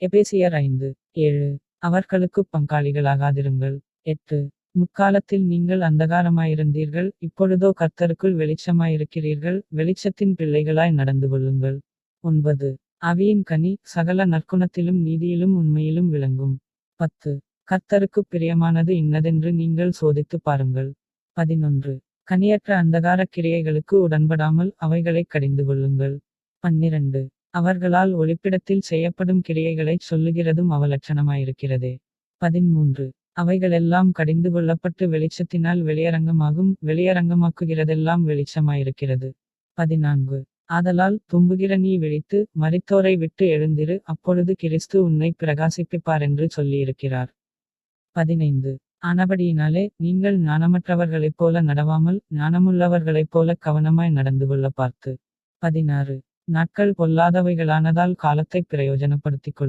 எபேசியர் 5:7. அவர்களுக்குப் பங்காளிகளாகாதிருங்கள். 8. முற்காலத்தில் நீங்கள் அந்தகாரமாயிருந்தீர்கள், இப்பொழுதோ கர்த்தருக்குள் வெளிச்சமாயிருக்கிறீர்கள், வெளிச்சத்தின் பிள்ளைகளாய் நடந்து கொள்ளுங்கள். 9. ஆவியின் கனி, சகல நற்குணத்திலும் நீதியிலும் உண்மையிலும் விளங்கும். 10. கர்த்தருக்குப் பிரியமானது இன்னதென்று நீங்கள் சோதித்துப் பாருங்கள். 11. கனியற்ற அந்தகாரக் கிரியைகளுக்கு உடன்படாமல் அவைகளைக் கடிந்து கொள்ளுங்கள். 12. அவர்களால் ஒளிப்பிடத்தில் செய்யப்படும் கிரியைகளைச் சொல்லுகிறதும் அவலட்சணமாயிருக்கிறதே. 13. அவைகளெல்லாம் கடிந்து கொள்ளப்பட்டு வெளிச்சத்தினால் வெளியரங்கமாகும், வெளியரங்கமாக்குகிறதெல்லாம் வெளிச்சமாயிருக்கிறது. 14. ஆதலால் தும்புகிற நீ விழித்து, மரித்தோரை விட்டு எழுந்திரு, அப்பொழுது கிறிஸ்து உன்னைப் பிரகாசிப்பிப்பாரென்று சொல்லியிருக்கிறார். 15. ஆனபடியினாலே நீங்கள் ஞானமற்றவர்களைப் போல நடவாமல், ஞானமுள்ளவர்களைப் போலக் கவனமாய் நடந்து கொள்ள பார்த்து. 16. நாட்கள் பொல்லாதவைகளானதால் காலத்தைப் பிரயோஜனப்படுத்திக் கொள்ளுங்கள்.